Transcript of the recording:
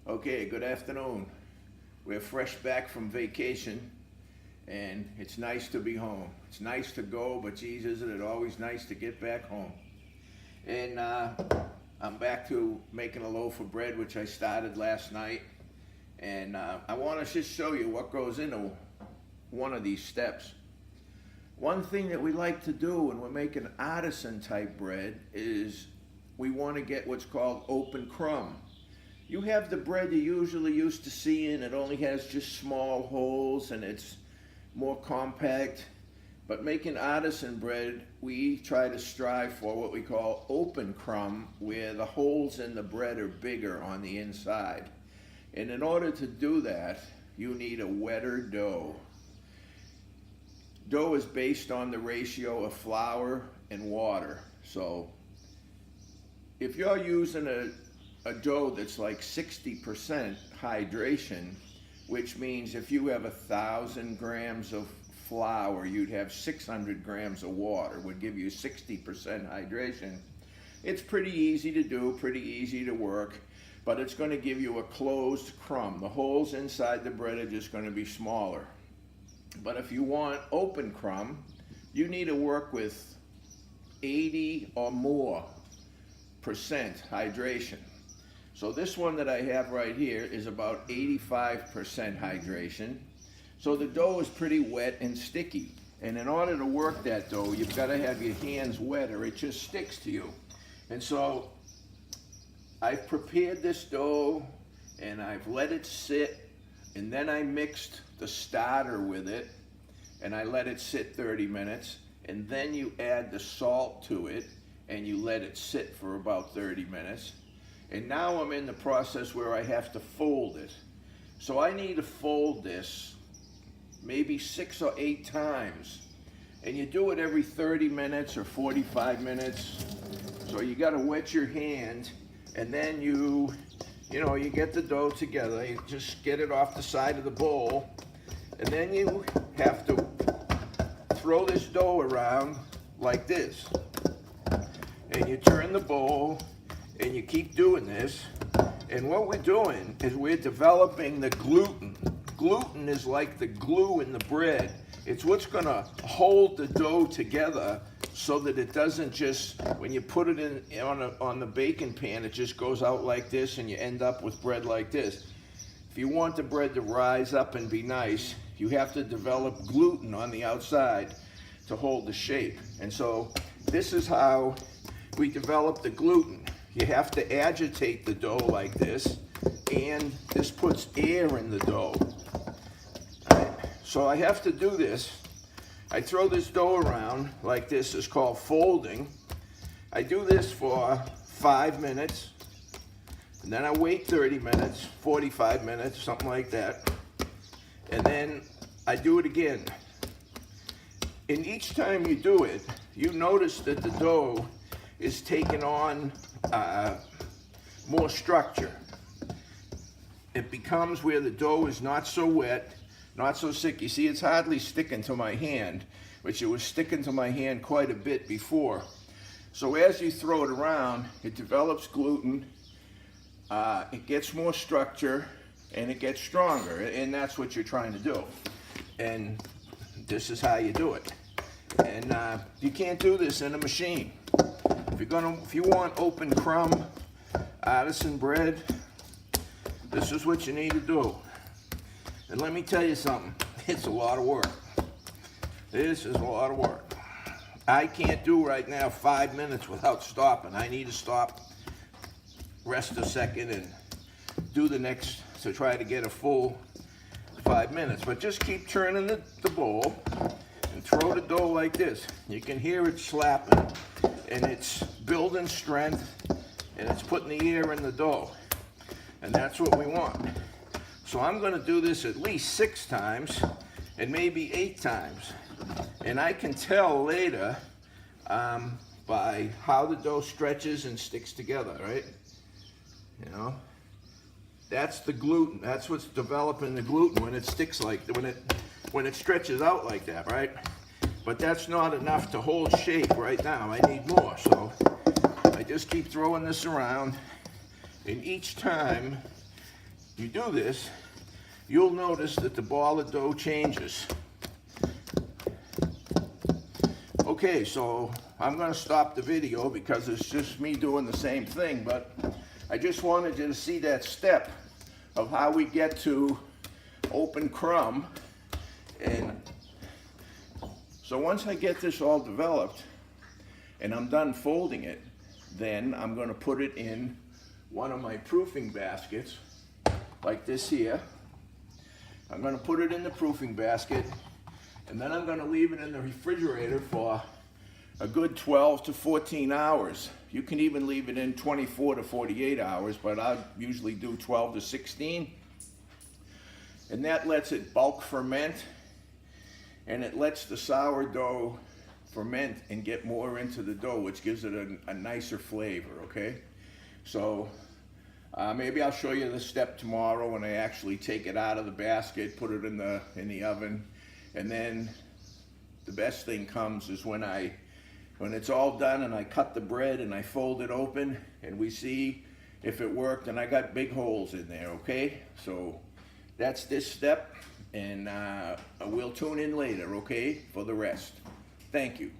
Okay, good afternoon. We're fresh back from vacation and it's nice to be home. It's nice to go, but geez, isn't it always nice to get back home? And I'm back to making a loaf of bread, which I started last night. And I want to just show you what goes into one of these steps. One thing that we like to do when we're making artisan type bread is we want to get what's called open crumb. You have the bread you usually used to see, and it only has just small holes and it's more compact. But making artisan bread, we try to strive for what we call open crumb, where the holes in the bread are bigger on the inside. And in order to do that, you need a wetter dough. Dough is based on the ratio of flour and water. So if you're using a dough that's like 60% hydration, which means if you have 1,000 grams of flour, you'd have 600 grams of water, would give you 60% hydration. It's pretty easy to do, pretty easy to work, but it's going to give you a closed crumb. The holes inside the bread are just going to be smaller. But if you want open crumb, you need to work with 80 or more percent hydration. So this one that I have right here is about 85% hydration. So the dough is pretty wet and sticky. And in order to work that dough, you've got to have your hands wet or it just sticks to you. And so I've prepared this dough and I've let it sit, and then I mixed the starter with it and I let it sit 30 minutes, and then you add the salt to it and you let it sit for about 30 minutes. And now I'm in the process where I have to fold it. So I need to fold this maybe 6 or 8 times. And you do it every 30 minutes or 45 minutes. So you gotta wet your hand, and then you get the dough together. You just get it off the side of the bowl. And then you have to throw this dough around like this. And you turn the bowl, and you keep doing this, and what we're doing is we're developing the gluten. Gluten is like the glue in the bread. It's what's gonna hold the dough together so that it doesn't just, when you put it in on the baking pan, it just goes out like this and you end up with bread like this. If you want the bread to rise up and be nice, you have to develop gluten on the outside to hold the shape. And so this is how we develop the gluten. You have to agitate the dough like this, and this puts air in the dough. Right? So I have to do this. I throw this dough around like this. It's called folding. I do this for 5 minutes, and then I wait 30 minutes, 45 minutes, something like that. And then I do it again. And each time you do it, you notice that the dough is taking on more structure. It becomes where the dough is not so wet, not so thick. You see, it's hardly sticking to my hand, which it was sticking to my hand quite a bit before. So as you throw it around, it develops gluten, it gets more structure, and it gets stronger, and that's what you're trying to do. And this is how you do it. And you can't do this in a machine. If you want open crumb artisan bread, this is what you need to do. And let me tell you something, it's a lot of work. This is a lot of work. I can't do right now 5 minutes without stopping. I need to stop, rest a second, and do the next to try to get a full 5 minutes. But just keep turning the bowl and throw the dough like this. You can hear it slapping, and it's building strength, and it's putting the air in the dough. And that's what we want. So I'm gonna do this at least 6 times, and maybe 8 times. And I can tell later by how the dough stretches and sticks together, right? You know, that's the gluten. That's what's developing the gluten when it sticks like, when it stretches out like that, right? But that's not enough to hold shape right now. I need more. So I just keep throwing this around, and each time you do this, you'll notice that the ball of dough changes. Okay, so I'm going to stop the video because it's just me doing the same thing, but I just wanted you to see that step of how we get to open crumb. And so once I get this all developed and I'm done folding it, then I'm going to put it in one of my proofing baskets like this here. I'm going to put it in the proofing basket, and then I'm going to leave it in the refrigerator for a good 12 to 14 hours. You can even leave it in 24 to 48 hours, but I usually do 12 to 16. And that lets it bulk ferment, and it lets the sourdough ferment and get more into the dough, which gives it a nicer flavor, okay? So maybe I'll show you the step tomorrow when I actually take it out of the basket, put it in the oven, and then the best thing comes is when it's all done and I cut the bread and I fold it open and we see if it worked, and I got big holes in there, okay? So that's this step, and we'll tune in later, okay, for the rest. Thank you.